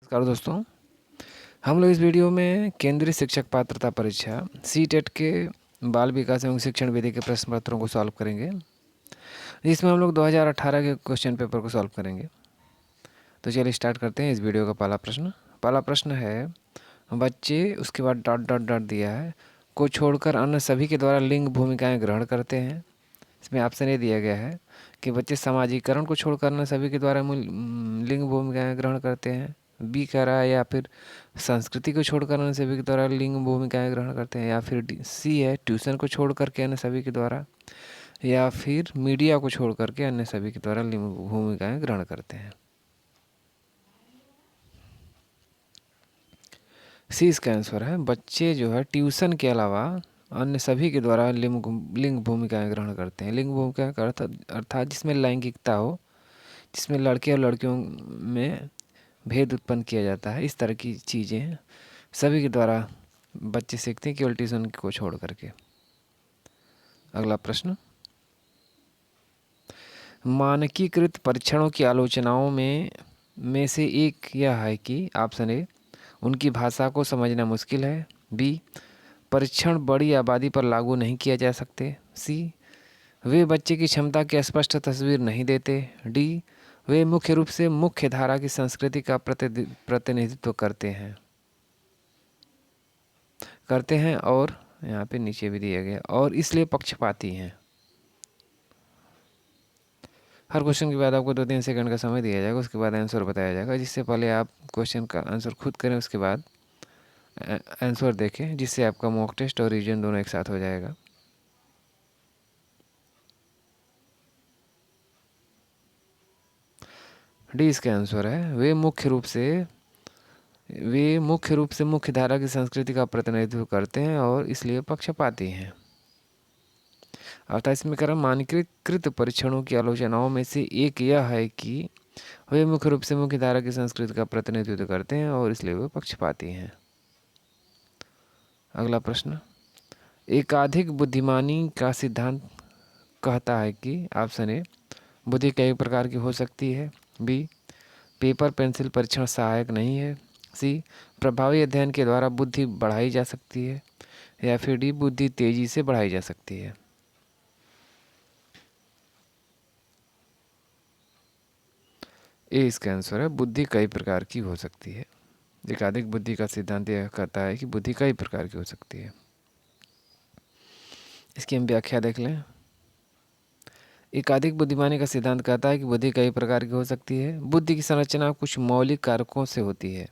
नमस्कार दोस्तों, हम लोग इस वीडियो में केंद्रीय शिक्षक पात्रता परीक्षा सीटेट के बाल विकास एवं शिक्षण विधि के प्रश्न पत्रों को सॉल्व करेंगे, जिसमें हम लोग 2018 के क्वेश्चन पेपर को सॉल्व करेंगे। तो चलिए स्टार्ट करते हैं इस वीडियो का पहला प्रश्न है बच्चे, उसके बाद डॉट डॉट डॉट दिया है, को छोड़कर अन्य सभी के द्वारा लिंग भूमिकाएं ग्रहण करते हैं। इसमें ऑप्शन ए दिया गया है कि बच्चे समाजीकरण को छोड़कर अन्य सभी के द्वारा लिंग भूमिकाएं ग्रहण करते हैं। बी कह रहा है या फिर संस्कृति को छोड़कर अन्य सभी के द्वारा लिंग भूमिकाएं ग्रहण करते हैं, या फिर सी है ट्यूशन को छोड़कर के अन्य सभी के द्वारा, या फिर मीडिया को छोड़कर के अन्य सभी के द्वारा लिंग भूमिकाएं ग्रहण करते हैं। सी इसका आंसर है, बच्चे जो है ट्यूशन के अलावा अन्य सभी के द्वारा लिंग भूमिकाएं ग्रहण करते हैं। लिंग भूमिका का अर्थात जिसमें लैंगिकता हो, जिसमें लड़के और लड़कियों में भेद उत्पन्न किया जाता है, इस तरह की चीज़ें सभी के द्वारा बच्चे सीखते हैं, केवल ट्यूशन को छोड़ करके। अगला प्रश्न, मानकीकृत परीक्षणों की आलोचनाओं में से एक यह है कि ऑप्शन ए, उनकी भाषा को समझना मुश्किल है। बी, परीक्षण बड़ी आबादी पर लागू नहीं किया जा सकते। सी, वे बच्चे की क्षमता की स्पष्ट तस्वीर नहीं देते। डी, वे मुख्य रूप से मुख्य धारा की संस्कृति का प्रतिनिधित्व करते हैं और यहाँ पे नीचे भी दिया गया और इसलिए पक्षपाती हैं। हर क्वेश्चन के बाद आपको 2-3 सेकंड का समय दिया जाएगा, उसके बाद आंसर बताया जाएगा। जिससे पहले आप क्वेश्चन का आंसर खुद करें, उसके बाद आंसर देखें, जिससे आपका मॉक टेस्ट और रिवीजन दोनों एक साथ हो जाएगा। डी इसका आंसर है, वे मुख्य रूप से मुख्य धारा की संस्कृति का प्रतिनिधित्व करते हैं और इसलिए पक्षपाती हैं। अर्थात इसमें कह रहा मानकीकृत परीक्षणों की आलोचनाओं में से एक यह है कि वे मुख्य रूप से मुख्य धारा की संस्कृति का प्रतिनिधित्व करते हैं और इसलिए वे पक्षपाती हैं। अगला प्रश्न, एकाधिक बुद्धिमानी का सिद्धांत कहता है कि ऑप्शन ए, बुद्धि कई प्रकार की हो सकती है। बी, पेपर पेंसिल परीक्षण सहायक नहीं है। सी, प्रभावी अध्ययन के द्वारा बुद्धि बढ़ाई जा सकती है। या फिर डी, बुद्धि तेजी से बढ़ाई जा सकती है। ए इसका आंसर है, बुद्धि कई प्रकार की हो सकती है। एकाधिक बुद्धि का सिद्धांत यह कहता है कि बुद्धि कई प्रकार की हो सकती है। इसकी हम व्याख्या देख लें। एकाधिक बुद्धिमानी का सिद्धांत कहता है कि बुद्धि कई प्रकार की हो सकती है। बुद्धि की संरचना कुछ मौलिक कारकों से होती है।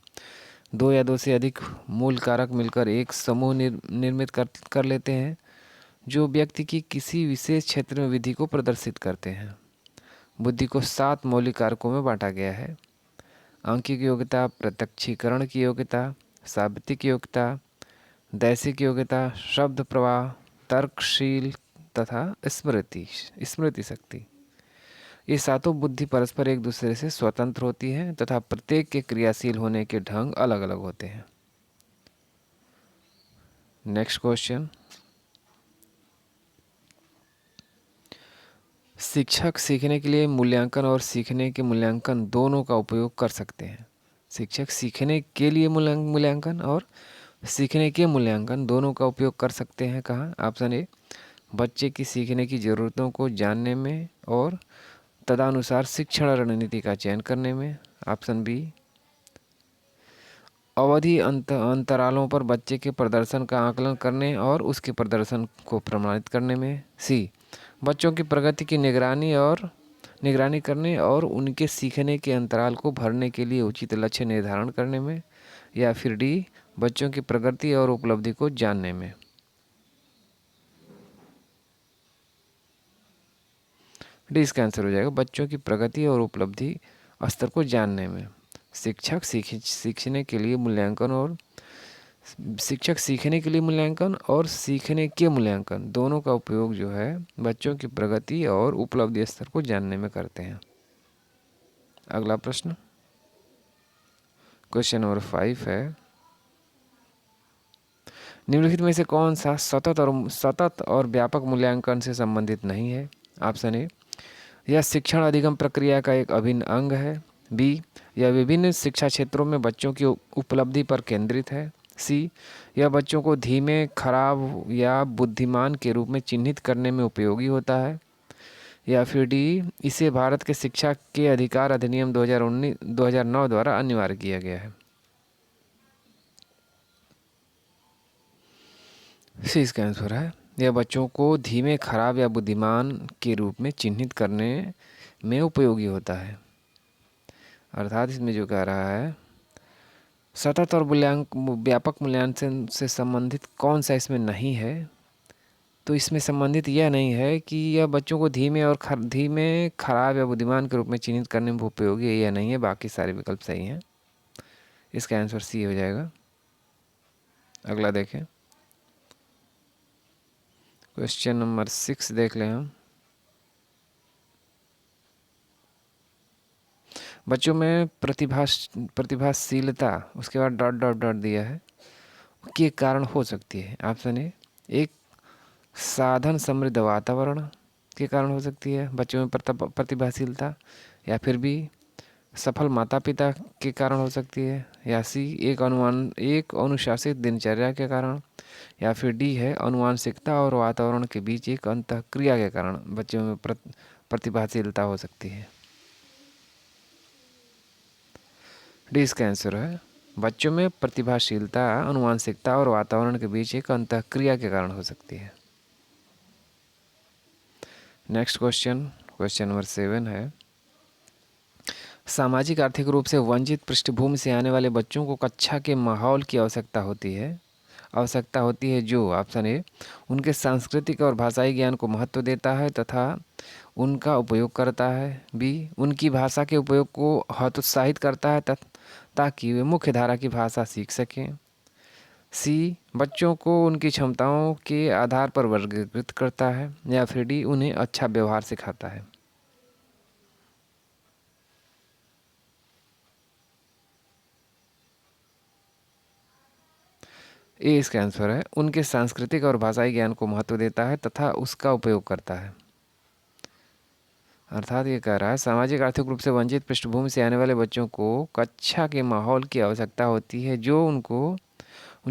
2 या 2 से अधिक मूल कारक मिलकर एक समूह निर्मित कर लेते हैं, जो व्यक्ति की किसी विशेष क्षेत्र में विधि को प्रदर्शित करते हैं। बुद्धि को 7 मौलिक कारकों में बांटा गया है: आंकिक योग्यता, प्रत्यक्षीकरण की योग्यता, साबितिक योग्यता, दैसिक योग्यता, शब्द प्रवाह, तर्कशील तथा स्मृति शक्ति। ये सातों बुद्धि परस्पर एक दूसरे से स्वतंत्र होती हैं तथा प्रत्येक के क्रियाशील होने के ढंग अलग अलग होते हैं। नेक्स्ट क्वेश्चन, शिक्षक सीखने के लिए मूल्यांकन और सीखने के मूल्यांकन दोनों का उपयोग कर सकते हैं। शिक्षक सीखने के लिए मूल्यांकन और सीखने के मूल्यांकन दोनों का उपयोग कर सकते हैं। कहाँ? ऑप्शन ए, बच्चे की सीखने की ज़रूरतों को जानने में और तदनुसार शिक्षण रणनीति का चयन करने में। ऑप्शन बी, अवधि अंतरालों पर बच्चे के प्रदर्शन का आकलन करने और उसके प्रदर्शन को प्रमाणित करने में। सी, बच्चों की प्रगति की निगरानी करने और उनके सीखने के अंतराल को भरने के लिए उचित लक्ष्य निर्धारण करने में। या फिर डी, बच्चों की प्रगति और उपलब्धि को जानने में। डी इसका आंसर हो जाएगा, बच्चों की प्रगति और उपलब्धि स्तर को जानने में। शिक्षक सीखने के लिए मूल्यांकन और सीखने के मूल्यांकन दोनों का उपयोग जो है बच्चों की प्रगति और उपलब्धि स्तर को जानने में करते हैं। अगला प्रश्न, क्वेश्चन नंबर 5 है, निम्नलिखित में से कौन सा सतत और व्यापक मूल्यांकन से संबंधित नहीं है? ऑप्शन ए, यह शिक्षण अधिगम प्रक्रिया का एक अभिन्न अंग है। बी, यह विभिन्न शिक्षा क्षेत्रों में बच्चों की उपलब्धि पर केंद्रित है। सी, यह बच्चों को धीमे, खराब या बुद्धिमान के रूप में चिन्हित करने में उपयोगी होता है। या फिर डी, इसे भारत के शिक्षा के अधिकार अधिनियम 2009 द्वारा अनिवार्य किया गया है। सी इसका आंसर है। यह बच्चों को धीमे, खराब या बुद्धिमान के रूप में चिन्हित करने में उपयोगी होता है। अर्थात इसमें जो कह रहा है, सतत और व्यापक मूल्यांकन से संबंधित कौन सा इसमें नहीं है, तो इसमें संबंधित यह नहीं है कि यह बच्चों को धीमे, खराब या बुद्धिमान के रूप में चिन्हित करने में उपयोगी है, यह नहीं है। बाकी सारे विकल्प सही हैं। इसका आंसर सी हो जाएगा। अगला देखें, क्वेश्चन नंबर 6 देख लें हम। बच्चों में प्रतिभाशीलता, उसके बाद डॉट डॉट डॉट दिया है, के कारण हो सकती है। ऑप्शन ए, एक साधन समृद्ध वातावरण के कारण हो सकती है बच्चों में प्रतिभाशीलता। या फिर बी, सफल माता पिता के कारण हो सकती है। या सी, एक अनुशासित दिनचर्या के कारण। या फिर डी है, अनुवांशिकता और वातावरण के बीच एक अंतःक्रिया के कारण बच्चों में प्रतिभाशीलता हो सकती है। डी इसका आंसर है। बच्चों में प्रतिभाशीलता अनुवांशिकता और वातावरण के बीच एक अंतःक्रिया के कारण हो सकती है। नेक्स्ट क्वेश्चन नंबर 7 है, सामाजिक आर्थिक रूप से वंचित पृष्ठभूमि से आने वाले बच्चों को कक्षा के माहौल की आवश्यकता होती है जो, ऑप्शन ए, उनके सांस्कृतिक और भाषाई ज्ञान को महत्व देता है तथा उनका उपयोग करता है। बी, उनकी भाषा के उपयोग को हतोत्साहित करता है ताकि वे मुख्य धारा की भाषा सीख सकें। सी, बच्चों को उनकी क्षमताओं के आधार पर वर्गीकृत करता है। या फिर डी, उन्हें अच्छा व्यवहार सिखाता है। ए इसका आंसर है, उनके सांस्कृतिक और भाषाई ज्ञान को महत्व देता है तथा उसका उपयोग करता है। अर्थात ये कह रहा है, सामाजिक आर्थिक रूप से वंचित पृष्ठभूमि से आने वाले बच्चों को कक्षा के माहौल की आवश्यकता होती है जो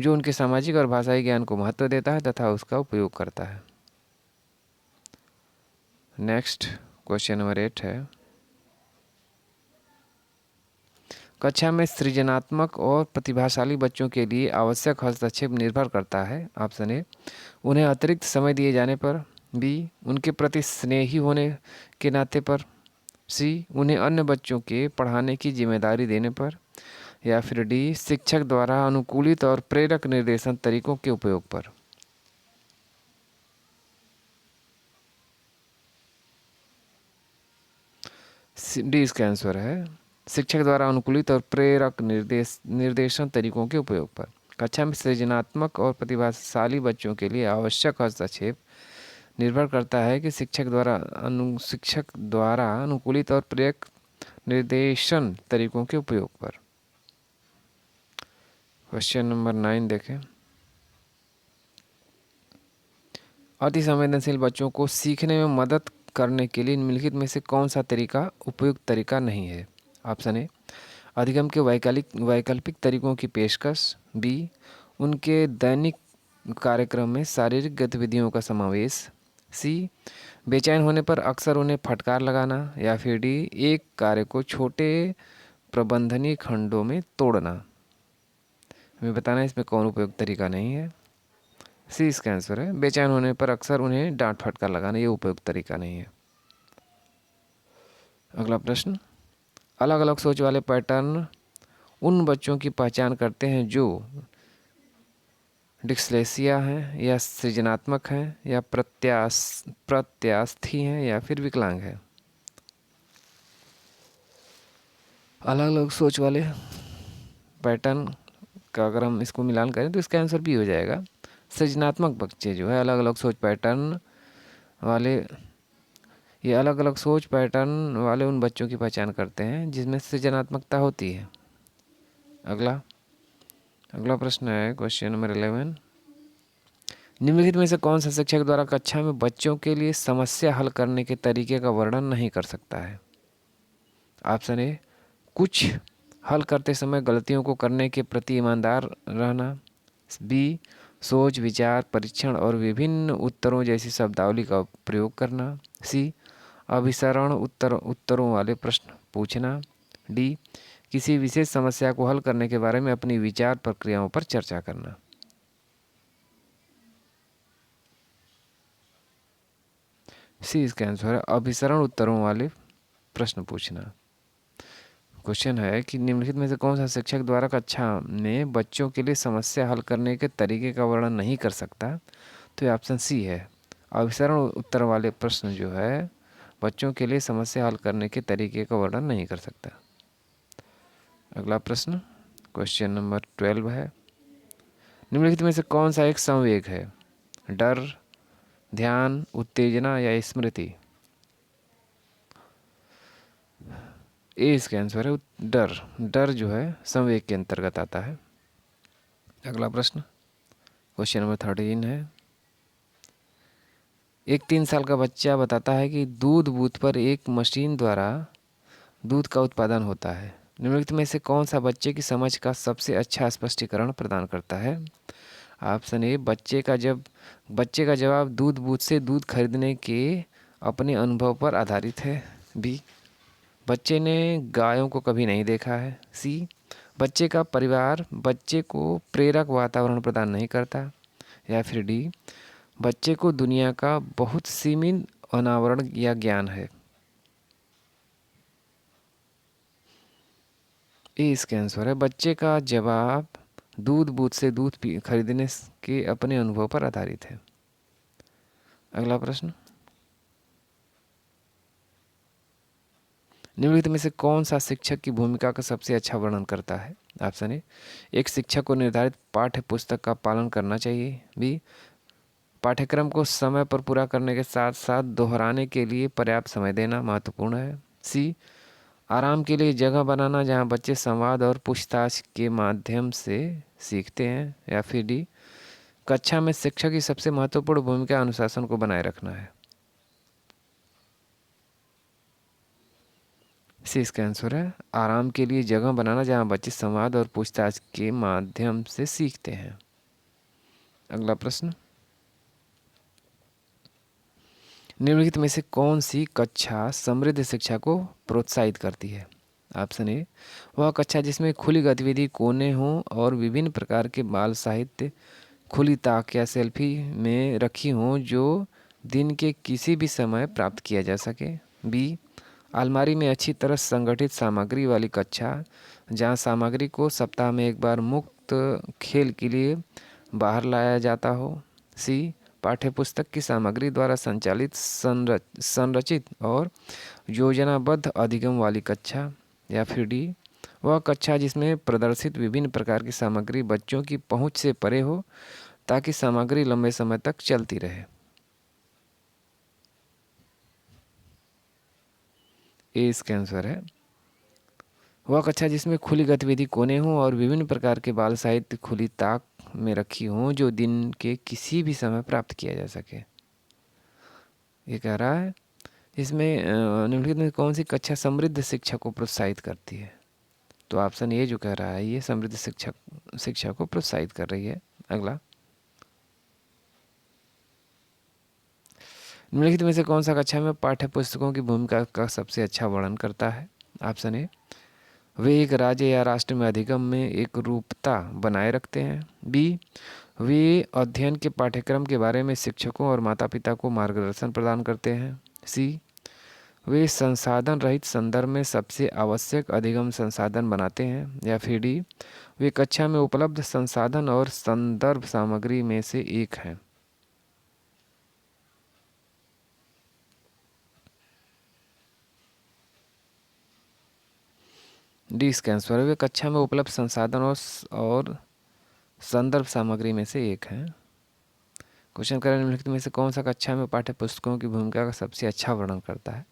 उनके सामाजिक और भाषाई ज्ञान को महत्व देता है तथा उसका उपयोग करता है। नेक्स्ट क्वेश्चन नंबर 8 है, कक्षा में सृजनात्मक और प्रतिभाशाली बच्चों के लिए आवश्यक हस्तक्षेप निर्भर करता है। ऑप्शन ए, उन्हें अतिरिक्त समय दिए जाने पर। बी, उनके प्रति स्नेही होने के नाते पर। सी, उन्हें अन्य बच्चों के पढ़ाने की जिम्मेदारी देने पर। या फिर डी, शिक्षक द्वारा अनुकूलित और प्रेरक निर्देशन तरीकों के उपयोग पर। डी इसका आंसर है, शिक्षक द्वारा अनुकूलित और प्रेरक निर्देशन तरीकों के उपयोग पर। कक्षा में सृजनात्मक और प्रतिभाशाली बच्चों के लिए आवश्यक हस्तक्षेप निर्भर करता है कि शिक्षक द्वारा अनुकूलित और प्रेरक निर्देशन तरीकों के उपयोग पर। क्वेश्चन नंबर 9 देखें, अति संवेदनशील बच्चों को सीखने में मदद करने के लिए निम्नलिखित में से कौन सा तरीका उपयुक्त तरीका नहीं है। ऑप्शन ए, अधिगम के वैकल्पिक तरीकों की पेशकश। बी, उनके दैनिक कार्यक्रम में शारीरिक गतिविधियों का समावेश। सी, बेचैन होने पर अक्सर उन्हें फटकार लगाना। या फिर डी, एक कार्य को छोटे प्रबंधनीय खंडों में तोड़ना। हमें बताना है इसमें कौन उपयुक्त तरीका नहीं है। सी इसका आंसर है, बेचैन होने पर अक्सर उन्हें डांट फटकार लगाना, ये उपयुक्त तरीका नहीं है। अगला प्रश्न, अलग अलग सोच वाले पैटर्न उन बच्चों की पहचान करते हैं जो डिस्लेक्सिया हैं या सृजनात्मक हैं या प्रत्यास्थी हैं या फिर विकलांग हैं। अलग अलग सोच वाले पैटर्न का अगर हम इसको मिलान करें तो इसका आंसर भी हो जाएगा। सृजनात्मक बच्चे जो है अलग अलग सोच पैटर्न वाले, ये अलग अलग सोच पैटर्न वाले उन बच्चों की पहचान करते हैं जिसमें सृजनात्मकता होती है। अगला प्रश्न है क्वेश्चन नंबर 11, निम्नलिखित में से कौन सा शिक्षक द्वारा कक्षा में बच्चों के लिए समस्या हल करने के तरीके का वर्णन नहीं कर सकता है। ऑप्शन ए, कुछ हल करते समय गलतियों को करने के प्रति ईमानदार रहना। बी, सोच, विचार, परीक्षण और विभिन्न उत्तरों जैसी शब्दावली का प्रयोग करना। सी, अभिसरण उत्तरों वाले प्रश्न पूछना। डी, किसी विशेष समस्या को हल करने के बारे में अपनी विचार प्रक्रियाओं पर चर्चा करना। सी इसका आंसर है अभिसरण उत्तरों वाले प्रश्न पूछना। क्वेश्चन है कि निम्नलिखित में से कौन सा शिक्षक द्वारा कक्षा में बच्चों के लिए समस्या हल करने के तरीके का वर्णन नहीं कर सकता? तो ये ऑप्शन सी है। अभिसरण उत्तर वाले प्रश्न जो है बच्चों के लिए समस्या हल करने के तरीके का वर्णन नहीं कर सकता। अगला प्रश्न क्वेश्चन नंबर 12 है, निम्नलिखित में से कौन सा एक संवेग है? डर, ध्यान, उत्तेजना या स्मृति? ए इसका आंसर है डर। डर जो है संवेग के अंतर्गत आता है। अगला प्रश्न क्वेश्चन नंबर 13 है, एक 3 साल का बच्चा बताता है कि दूध बूथ पर एक मशीन द्वारा दूध का उत्पादन होता है। निम्नलिखित में से कौन सा बच्चे की समझ का सबसे अच्छा स्पष्टीकरण प्रदान करता है? ऑप्शन ए, बच्चे का जवाब दूध बूथ से दूध खरीदने के अपने अनुभव पर आधारित है। बी, बच्चे ने गायों को कभी नहीं देखा है। सी, बच्चे का परिवार बच्चे को प्रेरक वातावरण प्रदान नहीं करता। या फिर डी, बच्चे को दुनिया का बहुत सीमित अनावरण या ज्ञान है। ए इसका आंसर है बच्चे का जवाब दूध बूथ से दूध खरीदने के अपने अनुभव पर आधारित है। अगला प्रश्न, निम्नलिखित में से कौन सा शिक्षक की भूमिका का सबसे अच्छा वर्णन करता है? ऑप्शन ए, एक शिक्षक को निर्धारित पाठ्य पुस्तक का पालन करना चाहिए। बी, पाठ्यक्रम को समय पर पूरा करने के साथ साथ दोहराने के लिए पर्याप्त समय देना महत्वपूर्ण है। सी, आराम के लिए जगह बनाना जहां बच्चे संवाद और पूछताछ के माध्यम से सीखते हैं। या फिर डी, कक्षा में शिक्षक की सबसे महत्वपूर्ण भूमिका अनुशासन को बनाए रखना है। सी इसका आंसर है आराम के लिए जगह बनाना जहां बच्चे संवाद और पूछताछ के माध्यम से सीखते हैं। अगला प्रश्न, निम्नलिखित में से कौन सी कक्षा समृद्ध शिक्षा को प्रोत्साहित करती है? ऑप्शन ए, वह कक्षा जिसमें खुली गतिविधि कोने हों और विभिन्न प्रकार के बाल साहित्य खुली ताक या सेल्फी में रखी हों जो दिन के किसी भी समय प्राप्त किया जा सके। बी, अलमारी में अच्छी तरह संगठित सामग्री वाली कक्षा जहां सामग्री को सप्ताह में एक बार मुक्त खेल के लिए बाहर लाया जाता हो। सी, पाठ्यपुस्तक की सामग्री द्वारा संचालित संरचित और योजनाबद्ध अधिगम वाली कक्षा। या फिर डी, वह कक्षा जिसमें प्रदर्शित विभिन्न प्रकार की सामग्री बच्चों की पहुंच से परे हो ताकि सामग्री लंबे समय तक चलती रहे। ए इसका आंसर है वह कक्षा जिसमें खुली गतिविधि कोने हों और विभिन्न प्रकार के बाल साहित्य खुली ताक में रखी हों जो दिन के किसी भी समय प्राप्त किया जा सके। ये कह रहा है इसमें निम्नलिखित में कौन सी कक्षा समृद्ध शिक्षा को प्रोत्साहित करती है? तो ऑप्शन ए जो कह रहा है ये समृद्ध शिक्षा को प्रोत्साहित कर रही है। अगला, निम्नलिखित में से कौन सा कक्षा में पाठ्य पुस्तकों की भूमिका का सबसे अच्छा वर्णन करता है? ऑप्शन ए, वे एक राज्य या राष्ट्र में अधिगम में एक रूपता बनाए रखते हैं। बी, वे अध्ययन के पाठ्यक्रम के बारे में शिक्षकों और माता पिता को मार्गदर्शन प्रदान करते हैं। सी, वे संसाधन रहित संदर्भ में सबसे आवश्यक अधिगम संसाधन बनाते हैं। या फिर डी, वे कक्षा में उपलब्ध संसाधन और संदर्भ सामग्री में से एक हैं। डी इसका आंसर है वे कक्षा में उपलब्ध संसाधन और संदर्भ सामग्री में से एक है। क्वेश्चन करें निम्नलिखित में से कौन सा कक्षा में पाठ्य पुस्तकों की भूमिका का सबसे अच्छा वर्णन करता है?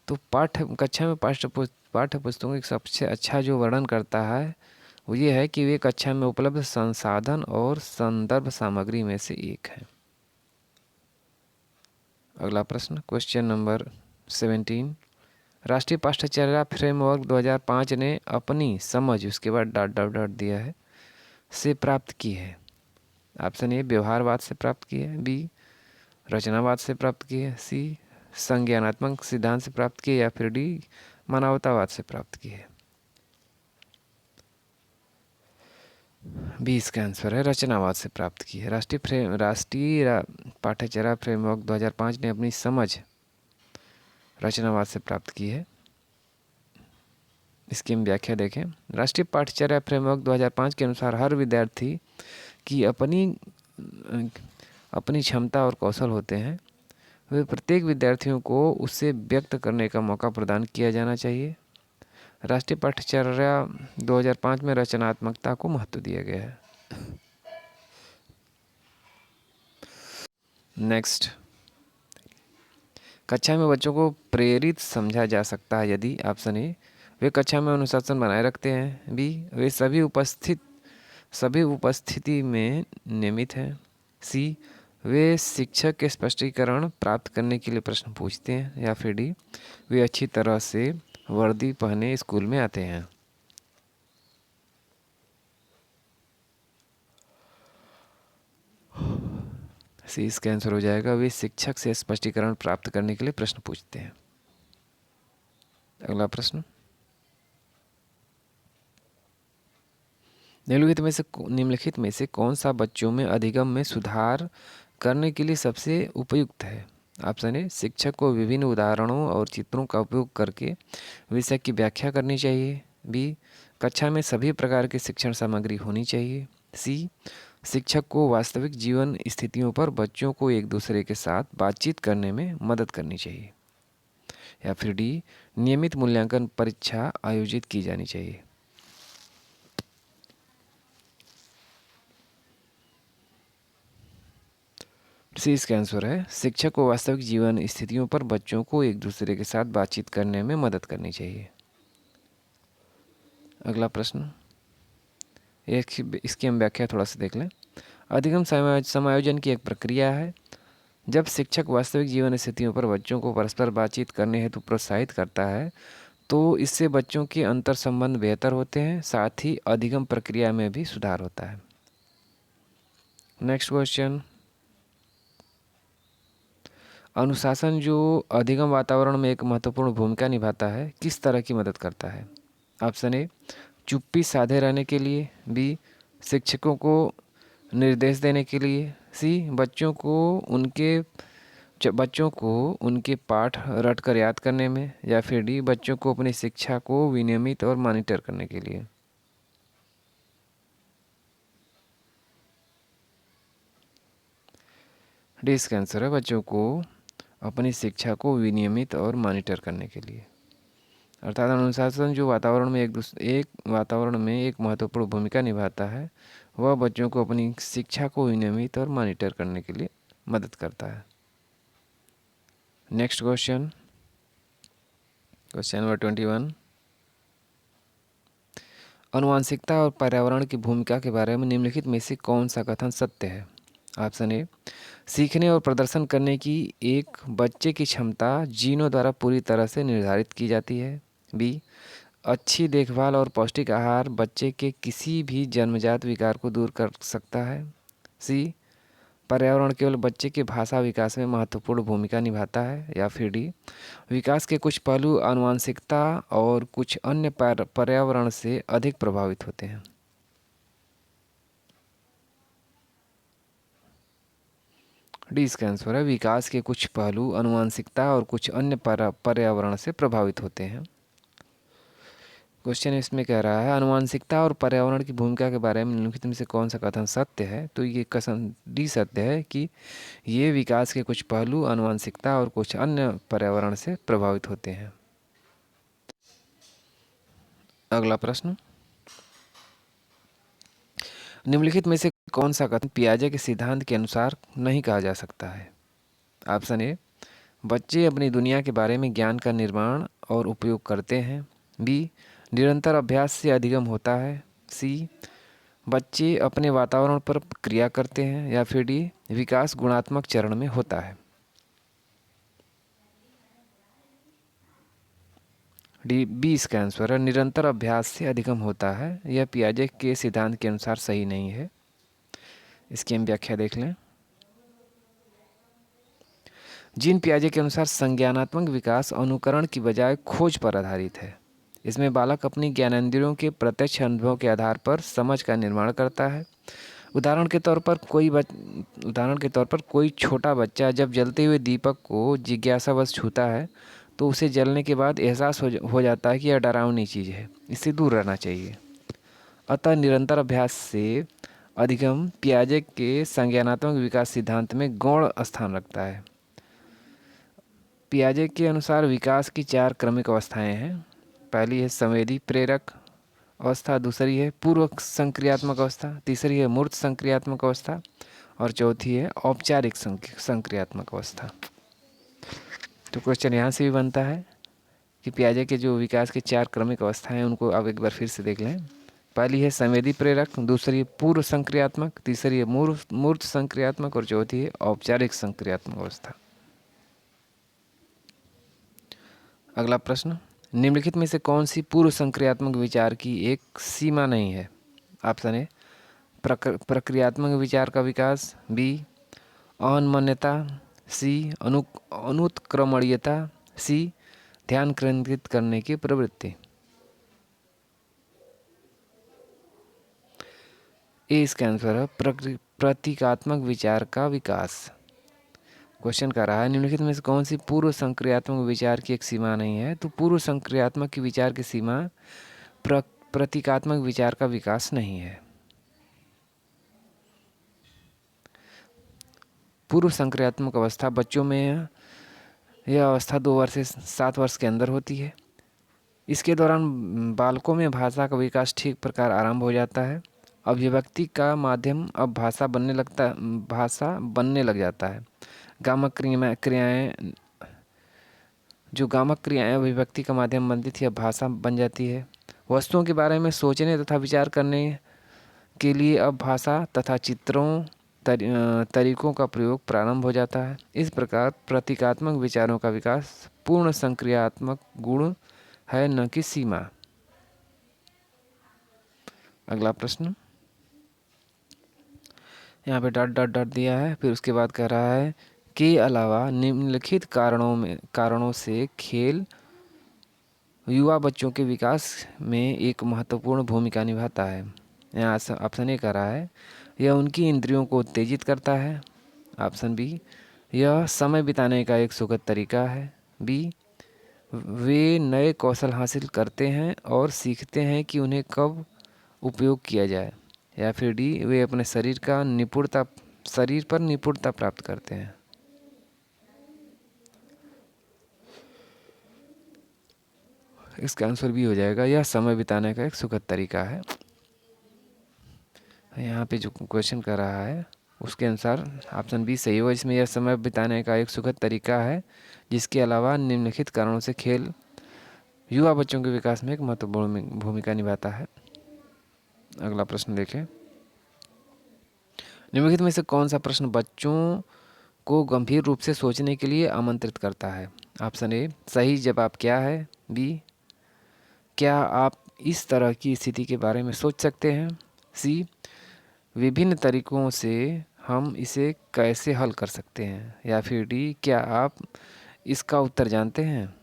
तो कक्षा में पाठ्य पुस्तकों की सबसे अच्छा जो वर्णन करता है वो ये है कि वे कक्षा में उपलब्ध संसाधन और संदर्भ सामग्री में से एक है। अगला प्रश्न क्वेश्चन नंबर 17, राष्ट्रीय पाठ्यचर्या फ्रेमवर्क 2005 ने अपनी समझ, उसके बाद डॉट डॉट डॉट दिया है, से प्राप्त की है। ऑप्शन ए व्यवहारवाद से प्राप्त की है, बी रचनावाद से प्राप्त की है, सी संज्ञानात्मक सिद्धांत से प्राप्त की है, या फिर डी मानवतावाद से प्राप्त की है। बी इसका आंसर है रचनावाद से प्राप्त की है। राष्ट्रीय पाठ्यचर्या फ्रेमवर्क 2005 ने अपनी समझ रचनावाद से प्राप्त की है। इसकी हम व्याख्या देखें। राष्ट्रीय पाठ्यचर्या फ्रेमवर्क 2005 के अनुसार हर विद्यार्थी की अपनी क्षमता और कौशल होते हैं। वे प्रत्येक विद्यार्थियों को उससे व्यक्त करने का मौका प्रदान किया जाना चाहिए। राष्ट्रीय पाठ्यचर्या 2005 में रचनात्मकता को महत्व दिया गया है। नेक्स्ट, कक्षा में बच्चों को प्रेरित समझा जा सकता है यदि ऑप्शन ए वे कक्षा में अनुशासन बनाए रखते हैं, बी वे सभी उपस्थिति में नियमित हैं, सी वे शिक्षक के स्पष्टीकरण प्राप्त करने के लिए प्रश्न पूछते हैं, या फिर डी वे अच्छी तरह से वर्दी पहने स्कूल में आते हैं। सी इसका आंसर हो जाएगा वे शिक्षक से स्पष्टीकरण प्राप्त करने के लिए प्रश्न पूछते हैं। अगला प्रश्न, निम्नलिखित में से कौन सा बच्चों में अधिगम में सुधार करने के लिए सबसे उपयुक्त है? ऑप्शन ए शिक्षक को विभिन्न उदाहरणों और चित्रों का उपयोग करके विषय की व्याख्या करनी चाहिए, बी कक्षा में सभी प्रकार की शिक्षण सामग्री होनी चाहिए, सी शिक्षक को वास्तविक जीवन स्थितियों पर बच्चों को एक दूसरे के साथ बातचीत करने में मदद करनी चाहिए, या फिर डी नियमित मूल्यांकन परीक्षा आयोजित की जानी चाहिए। सी इसका आंसर है शिक्षक को वास्तविक जीवन स्थितियों पर बच्चों को एक दूसरे के साथ बातचीत करने में मदद करनी चाहिए। अगला प्रश्न, इसकी हम व्याख्या थोड़ा सा देख लें। अधिगम समायोजन की एक प्रक्रिया है जब शिक्षक वास्तविक जीवन स्थितियों पर बच्चों को परस्पर बातचीत करने हेतु प्रोत्साहित करता है, तो इससे बच्चों के अंतर संबंध बेहतर होते हैं, साथ ही अधिगम प्रक्रिया में भी सुधार होता है। नेक्स्ट क्वेश्चन, अनुशासन जो अधिगम वातावरण में एक महत्वपूर्ण भूमिका निभाता है किस तरह की मदद करता है? ऑप्शन ए चुप्पी साधे रहने के लिए, बी शिक्षकों को निर्देश देने के लिए, सी बच्चों को उनके पाठ रटकर याद करने में, या फिर डी बच्चों को अपनी शिक्षा को विनियमित और मॉनिटर करने के लिए। डी इसका आंसर है बच्चों को अपनी शिक्षा को विनियमित और मॉनिटर करने के लिए। अर्थात अनुशासन जो वातावरण में एक महत्वपूर्ण भूमिका निभाता है, वह बच्चों को अपनी शिक्षा को विनियमित और मॉनिटर करने के लिए मदद करता है। नेक्स्ट क्वेश्चन नंबर 21, आनुवंशिकता और पर्यावरण की भूमिका के बारे में निम्नलिखित में से कौन सा कथन सत्य है? ऑप्शन ए सीखने और प्रदर्शन करने की एक बच्चे की क्षमता जीनों द्वारा पूरी तरह से निर्धारित की जाती है, बी अच्छी देखभाल और पौष्टिक आहार बच्चे के किसी भी जन्मजात विकार को दूर कर सकता है, सी पर्यावरण केवल बच्चे के भाषा विकास में महत्वपूर्ण भूमिका निभाता है, या फिर डी विकास के कुछ पहलू आनुवंशिकता और कुछ अन्य पर्यावरण से अधिक प्रभावित होते हैं। डी इसका आंसर है विकास के कुछ पहलू आनुवंशिकता और कुछ अन्य पर्यावरण से प्रभावित होते हैं। क्वेश्चन इसमें कह रहा है आनुवंशिकता और पर्यावरण की भूमिका के बारे में निम्नलिखित में से कौन सा कथन सत्य है? तो ये कथन डी सत्य है कि ये विकास के कुछ पहलू आनुवंशिकता और कुछ अन्य पर्यावरण से प्रभावित होते हैं। अगला प्रश्न, निम्नलिखित में से कौन सा कथन पियाजे के सिद्धांत के अनुसार नहीं कहा जा सकता है? ऑप्शन ए बच्चे अपनी दुनिया के बारे में ज्ञान का निर्माण और उपयोग करते हैं, बी निरंतर अभ्यास से अधिगम होता है, सी बच्चे अपने वातावरण पर क्रिया करते हैं, या फिर डी विकास गुणात्मक चरण में होता है। डी बी इसका आंसर है। निरंतर अभ्यास से अधिगम होता है, यह पियाजे के सिद्धांत के अनुसार सही नहीं है। इसकी हम व्याख्या देख लें। जीन पियाजे के अनुसार संज्ञानात्मक विकास अनुकरण की बजाय खोज पर आधारित है। इसमें बालक अपनी ज्ञानेंद्रियों के प्रत्यक्ष अनुभव के आधार पर समझ का निर्माण करता है। उदाहरण के तौर पर कोई छोटा बच्चा जब जलते हुए दीपक को जिज्ञासावश छूता है तो उसे जलने के बाद एहसास हो जाता है कि यह डरावनी चीज़ है, इससे दूर रहना चाहिए। अतः निरंतर अभ्यास से अधिगम पियाजे के संज्ञानात्मक विकास सिद्धांत में गौण स्थान रखता है। पियाजे के अनुसार विकास की 4 क्रमिक अवस्थाएं हैं। पहली है संवेदी प्रेरक अवस्था, दूसरी है पूर्व संक्रियात्मक अवस्था, तीसरी है मूर्त संक्रियात्मक अवस्था और चौथी है औपचारिक संक्रियात्मक अवस्था। तो क्वेश्चन यहाँ से भी बनता है कि पियाजे के जो विकास के 4 क्रमिक अवस्थाएं हैं उनको अब एक बार फिर से देख लें। पहली है संवेदी प्रेरक, दूसरी है पूर्व संक्रियात्मक, तीसरी है मूर्त संक्रियात्मक और चौथी है औपचारिक संक्रियात्मक अवस्था। अगला प्रश्न, निम्नलिखित में से कौन सी पूर्व संक्रियात्मक विचार की एक सीमा नहीं है? ऑप्शन ए प्रक्रियात्मक विचार का विकास, बी अनमन्यता, सी अनुत्क्रमणीयता, सी ध्यान केंद्रित करने की प्रवृत्ति। ए इसका आंसर है प्रतीकात्मक विचार का विकास। क्वेश्चन कर रहा है निम्नलिखित में से कौन सी पूर्व संक्रियात्मक विचार की एक सीमा नहीं है? तो पूर्व संक्रियात्मक की विचार की सीमा प्रतीकात्मक विचार का विकास नहीं है। पूर्व संक्रियात्मक अवस्था बच्चों में यह अवस्था 2 वर्ष से 7 वर्ष के अंदर होती है। इसके दौरान बालकों में भाषा का विकास ठीक प्रकार आरंभ हो जाता है। अभिव्यक्ति का माध्यम अब भाषा बनने लग जाता है। गामक क्रियाएं अभिव्यक्ति का माध्यम बनती थी, अब भाषा बन जाती है। वस्तुओं के बारे में सोचने तथा विचार करने के लिए अब भाषा तथा चित्रों तरीकों का प्रयोग प्रारंभ हो जाता है। इस प्रकार प्रतीकात्मक विचारों का विकास पूर्ण संक्रियात्मक गुण है, न कि सीमा। अगला प्रश्न, यहाँ पे डॉट डॉट डॉट दिया है, फिर उसके बाद कह रहा है के अलावा निम्नलिखित कारणों से खेल युवा बच्चों के विकास में एक महत्वपूर्ण भूमिका निभाता है। यहाँ ऑप्शन ए कह रहा है यह उनकी इंद्रियों को उत्तेजित करता है। ऑप्शन बी यह समय बिताने का एक सुखद तरीका है। बी वे नए कौशल हासिल करते हैं और सीखते हैं कि उन्हें कब उपयोग किया जाए। या फिर डी वे अपने शरीर पर निपुणता प्राप्त करते हैं। इसका आंसर भी हो जाएगा, यह समय बिताने का एक सुखद तरीका है। यहाँ पे जो क्वेश्चन कर रहा है उसके अनुसार ऑप्शन बी सही हो। इसमें यह समय बिताने का एक सुखद तरीका है, जिसके अलावा निम्नलिखित कारणों से खेल युवा बच्चों के विकास में एक महत्वपूर्ण भूमिका निभाता है। अगला प्रश्न देखें, निम्नलिखित में से कौन सा प्रश्न बच्चों को गंभीर रूप से सोचने के लिए आमंत्रित करता है? ऑप्शन ए सही जवाब क्या है। बी क्या आप इस तरह की स्थिति के बारे में सोच सकते हैं। सी विभिन्न तरीकों से हम इसे कैसे हल कर सकते हैं। या फिर डी क्या आप इसका उत्तर जानते हैं।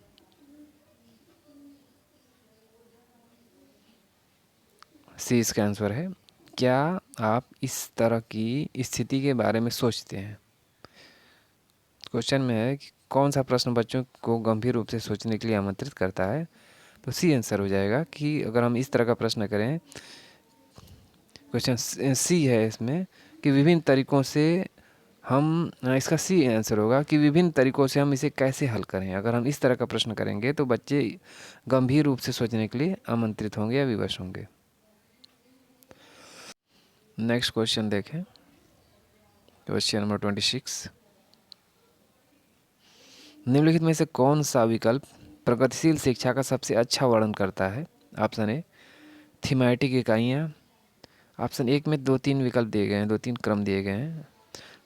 सी इसका आंसर है क्या आप इस तरह की स्थिति के बारे में सोचते हैं। क्वेश्चन में है कि कौन सा प्रश्न बच्चों को गंभीर रूप से सोचने के लिए आमंत्रित करता है, तो सी आंसर हो जाएगा कि अगर हम इस तरह का प्रश्न करें, क्वेश्चन सी है इसमें कि विभिन्न तरीकों से हम, इसका सी आंसर होगा कि विभिन्न तरीकों से हम इसे कैसे हल करें। अगर हम इस तरह का प्रश्न करेंगे तो बच्चे गंभीर रूप से सोचने के लिए आमंत्रित होंगे या विवश होंगे। नेक्स्ट क्वेश्चन देखें, क्वेश्चन नंबर 26, निम्नलिखित में से कौन सा विकल्प प्रगतिशील शिक्षा का सबसे अच्छा वर्णन करता है? ऑप्शन ए थीमेटिक इकाइयाँ। ऑप्शन एक में 2-3 विकल्प दिए गए हैं, 2-3 क्रम दिए गए हैं।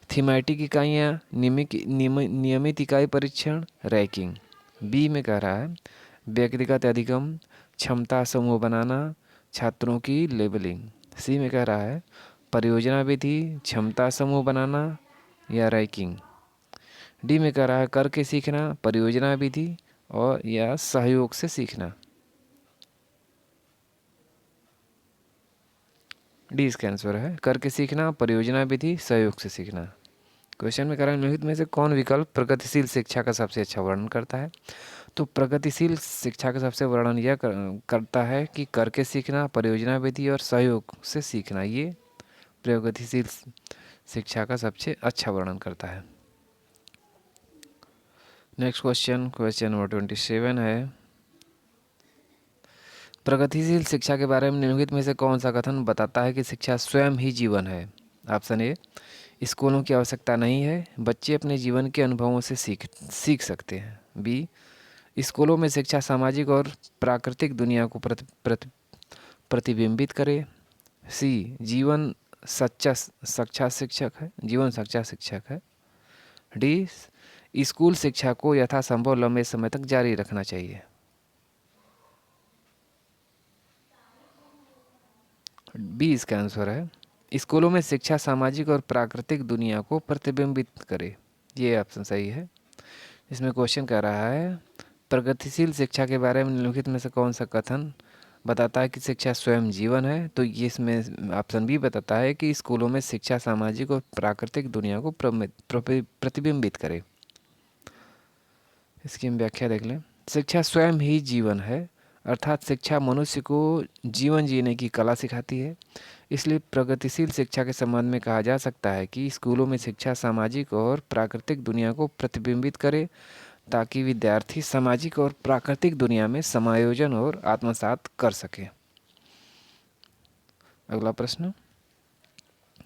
थीमेटिक इकाइयाँ, नियमित इकाई परीक्षण, रैंकिंग। बी में कह रहा है व्यक्तिगत अधिगम, क्षमता समूह बनाना, छात्रों की लेबलिंग। सी में कह रहा है परियोजना विधि, क्षमता समूह बनाना या रैंकिंग। डी में कह रहा है करके सीखना, परियोजना विधि और या सहयोग से सीखना। डी इसका आंसर है करके सीखना, परियोजना विधि, सहयोग से सीखना। क्वेश्चन में कह रहा है निम्नलिखित में से कौन विकल्प प्रगतिशील शिक्षा का सबसे अच्छा वर्णन करता है। तो प्रगतिशील शिक्षा का सबसे वर्णन यह करता है कि करके सीखना, परियोजना विधि और सहयोग से सीखना, ये प्रगतिशील शिक्षा का सबसे अच्छा वर्णन करता है। नेक्स्ट क्वेश्चन नंबर 27 है प्रगतिशील शिक्षा के बारे में निम्नलिखित में से कौन सा कथन बताता है कि शिक्षा स्वयं ही जीवन है। ऑप्शन ए स्कूलों की आवश्यकता नहीं है, बच्चे अपने जीवन के अनुभवों से सीख सकते हैं। बी स्कूलों में शिक्षा सामाजिक और प्राकृतिक दुनिया को प्रतिबिंबित करे। सी जीवन सच्चा शिक्षक है। डी स्कूल शिक्षा को यथासंभव लंबे समय तक जारी रखना चाहिए। बी इसका आंसर है स्कूलों में शिक्षा सामाजिक और प्राकृतिक दुनिया को प्रतिबिंबित करे, ये ऑप्शन सही है। इसमें क्वेश्चन कह रहा है प्रगतिशील शिक्षा के बारे में निम्नलिखित में से कौन सा कथन बताता है कि शिक्षा स्वयं जीवन है। तो ये इसमें ऑप्शन बी बताता है कि स्कूलों में शिक्षा सामाजिक और प्राकृतिक दुनिया को प्रतिबिंबित करे। इसकी हम व्याख्या देख लें। शिक्षा स्वयं ही जीवन है, अर्थात शिक्षा मनुष्य को जीवन जीने की कला सिखाती है। इसलिए प्रगतिशील शिक्षा के संबंध में कहा जा सकता है कि स्कूलों में शिक्षा सामाजिक और प्राकृतिक दुनिया को प्रतिबिंबित करे ताकि विद्यार्थी सामाजिक और प्राकृतिक दुनिया में समायोजन और आत्मसात कर सके। अगला प्रश्न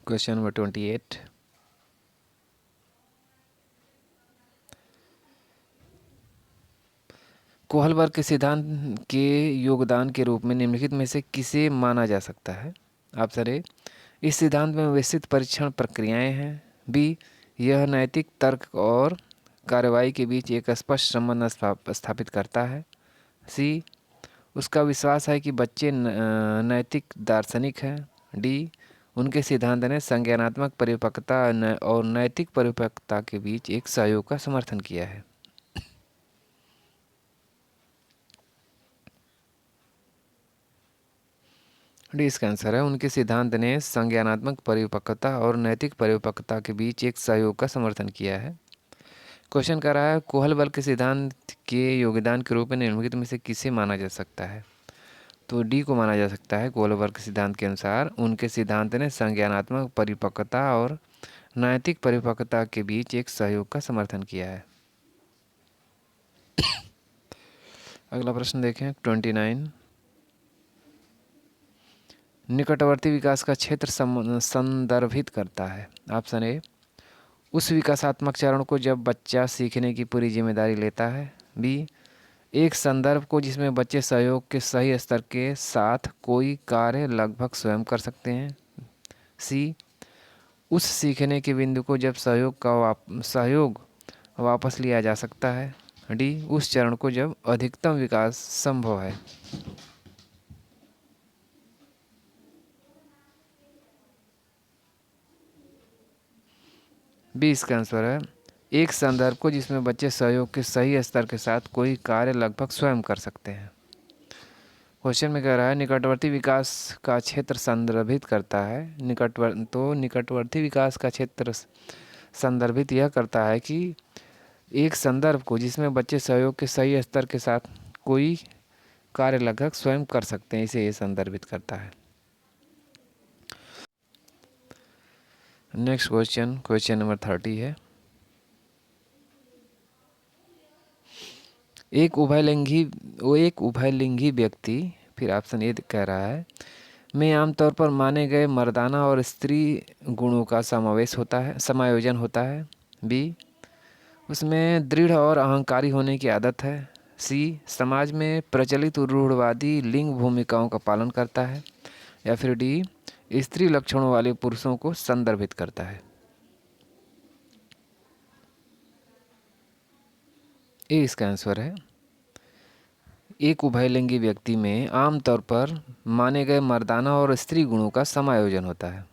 क्वेश्चन नंबर 28 कोहलबर्ग के सिद्धांत के योगदान के रूप में निम्नलिखित में से किसे माना जा सकता है। ऑप्शन ए इस सिद्धांत में व्यवस्थित परीक्षण प्रक्रियाएं हैं। बी यह नैतिक तर्क और कार्रवाई के बीच एक स्पष्ट संबंध स्थापित करता है। सी उसका विश्वास है कि बच्चे नैतिक दार्शनिक हैं। डी उनके सिद्धांत ने संज्ञानात्मक परिपक्वता और नैतिक परिपक्वता के बीच एक सहयोग का समर्थन किया है। डी इसका आंसर है उनके सिद्धांत ने संज्ञानात्मक परिपक्वता और नैतिक परिपक्वता के बीच एक सहयोग का समर्थन किया है। क्वेश्चन कर रहा है कोहलबर्ग के सिद्धांत के योगदान के रूप में निम्नलिखित में से किसे माना जा सकता है। तो डी को माना जा सकता है। कोहलबर्ग के सिद्धांत के अनुसार उनके सिद्धांत ने संज्ञानात्मक परिपक्वता और नैतिक परिपक्वता के बीच एक सहयोग का समर्थन किया है। अगला प्रश्न देखें 29 निकटवर्ती विकास का क्षेत्र संदर्भित करता है। ऑप्शन ए उस विकासात्मक चरण को जब बच्चा सीखने की पूरी जिम्मेदारी लेता है। बी एक संदर्भ को जिसमें बच्चे सहयोग के सही स्तर के साथ कोई कार्य लगभग स्वयं कर सकते हैं। सी उस सीखने के बिंदु को जब सहयोग वापस लिया जा सकता है। डी उस चरण को जब अधिकतम विकास संभव है। बी इसका आंसर है एक संदर्भ को जिसमें बच्चे सहयोग के सही स्तर के साथ कोई कार्य लगभग स्वयं कर सकते हैं। क्वेश्चन में कह रहा है निकटवर्ती विकास का क्षेत्र संदर्भित करता है। निकटवर्ती विकास का क्षेत्र संदर्भित यह करता है कि एक संदर्भ को जिसमें बच्चे सहयोग के सही स्तर के साथ कोई कार्य लगभग स्वयं कर सकते हैं, इसे ये संदर्भित करता है। नेक्स्ट क्वेश्चन नंबर 30 है एक उभयलिंगी व्यक्ति, फिर ऑप्शन ए कह रहा है में आमतौर पर माने गए मर्दाना और स्त्री गुणों का समायोजन होता है। बी उसमें दृढ़ और अहंकारी होने की आदत है। सी समाज में प्रचलित रूढ़वादी लिंग भूमिकाओं का पालन करता है। या फिर डी स्त्री लक्षणों वाले पुरुषों को संदर्भित करता है। ए इसका आंसर है एक उभयलिंगी व्यक्ति में आमतौर पर माने गए मर्दाना और स्त्री गुणों का समायोजन होता है।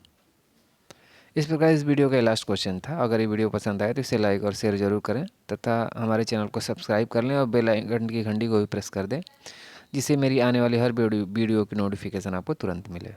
इस प्रकार इस वीडियो का लास्ट क्वेश्चन था। अगर ये वीडियो पसंद आए तो इसे लाइक और शेयर जरूर करें तथा हमारे चैनल को सब्सक्राइब कर लें और बेल आइकन की घंटी को भी प्रेस कर दें, जिससे मेरी आने वाली हर वीडियो की नोटिफिकेशन आपको तुरंत मिले।